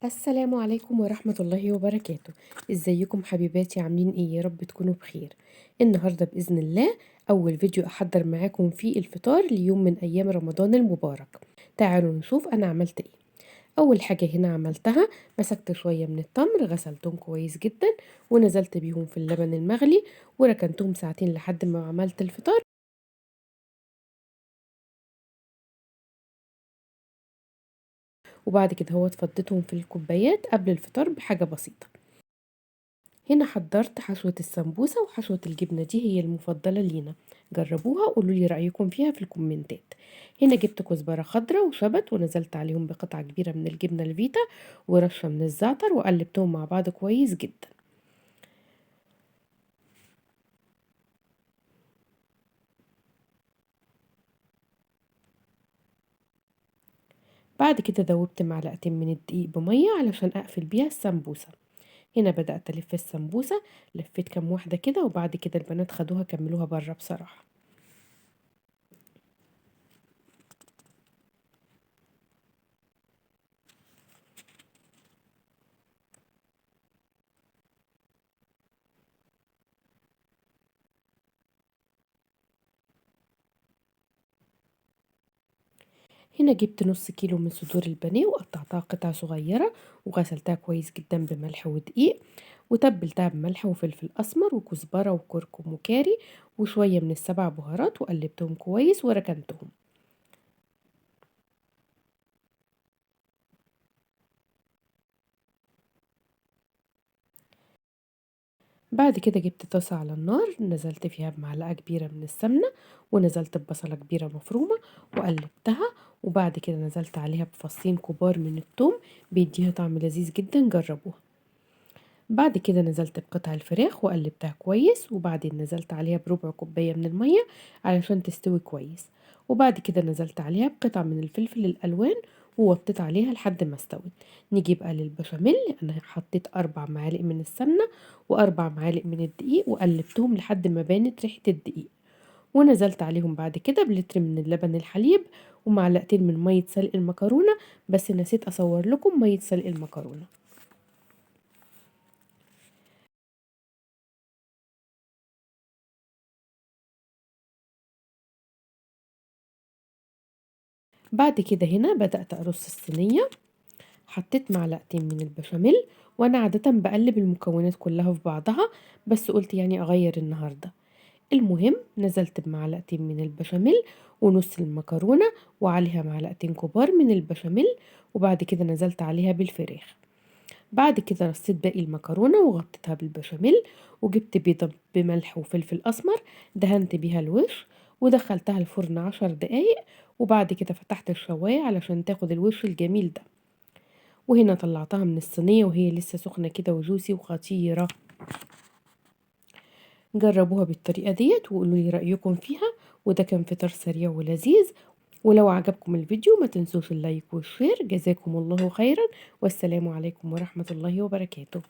السلام عليكم ورحمة الله وبركاته. ازيكم حبيباتي؟ عاملين ايه؟ يا رب تكونوا بخير. النهاردة بإذن الله أول فيديو أحضر معاكم فيه الفطار ليوم من أيام رمضان المبارك. تعالوا نشوف أنا عملت ايه. أول حاجة هنا عملتها، مسكت شوية من التمر غسلتهم كويس جدا ونزلت بيهم في اللبن المغلي وركنتهم ساعتين لحد ما عملت الفطار. وبعد كده هو فضيتهم في الكوبايات قبل الفطار بحاجة بسيطة. هنا حضرت حشوة السمبوسة وحشوة الجبنة، دي هي المفضلة لينا. جربوها وقولوا لي رأيكم فيها في الكومنتات. هنا جبت كزبرة خضراء وشبت ونزلت عليهم بقطعة كبيرة من الجبنة الفيتا ورشة من الزعتر وقلبتهم مع بعض كويس جدا. بعد كده دوبت معلقتين من الدقيق بمية علشان أقفل بيها السمبوسة. هنا بدأت ألف السمبوسة، لفيت كام واحدة كده وبعد كده البنات خدوها كملوها بره بصراحة. هنا جبت نص كيلو من صدور البانيه وقطعتها قطع صغيرة وغسلتها كويس جدا بملح ودقيق وتبلتها بملح وفلفل أسمر وكزبرة وكركم وكاري وشوية من السبع بهارات وقلبتهم كويس وركنتهم. بعد كده جبت طاسة على النار نزلت فيها بمعلقة كبيرة من السمنة ونزلت ببصلة كبيرة مفرومة وقلبتها. وبعد كده نزلت عليها بفصين كبار من الثوم، بيديها طعم لذيذ جدا، جربوها. بعد كده نزلت بقطع الفراخ وقلبتها كويس وبعدين نزلت عليها بربع كوباية من المية علشان تستوي كويس. وبعد كده نزلت عليها بقطع من الفلفل الألوان ووطيت عليها لحد ما استوت. نيجي بقى للبشاميل، أنا حطيت 4 معالق من السمنة و4 معالق من الدقيق وقلبتهم لحد ما بانت ريحة الدقيق. ونزلت عليهم بعد كده بلتر من اللبن الحليب ومعلقتين من مية سلق المكرونة، بس نسيت أصور لكم مية سلق المكرونة. بعد كده هنا بدأت أرص الصينية، حطيت معلقتين من البشاميل. وانا عادة بقلب المكونات كلها في بعضها، بس قلت يعني اغير النهاردة. المهم نزلت بمعلقتين من البشاميل ونص المكرونة وعليها معلقتين كبار من البشاميل. وبعد كده نزلت عليها بالفراخ. بعد كده رصيت باقي المكرونة وغطيتها بالبشاميل وجبت بيضة بملح وفلفل أسمر، دهنت بيها الوش ودخلتها الفرن 10 دقايق. وبعد كده فتحت الشواية علشان تاخد الوش الجميل ده. وهنا طلعتها من الصينية وهي لسه سخنة كده وجوسي وخطيرة. جربوها بالطريقة ديت وقولوا لي رأيكم فيها. وده كان فطار سريع ولذيذ. ولو عجبكم الفيديو ما تنسوش اللايك والشير. جزاكم الله خيرا، والسلام عليكم ورحمة الله وبركاته.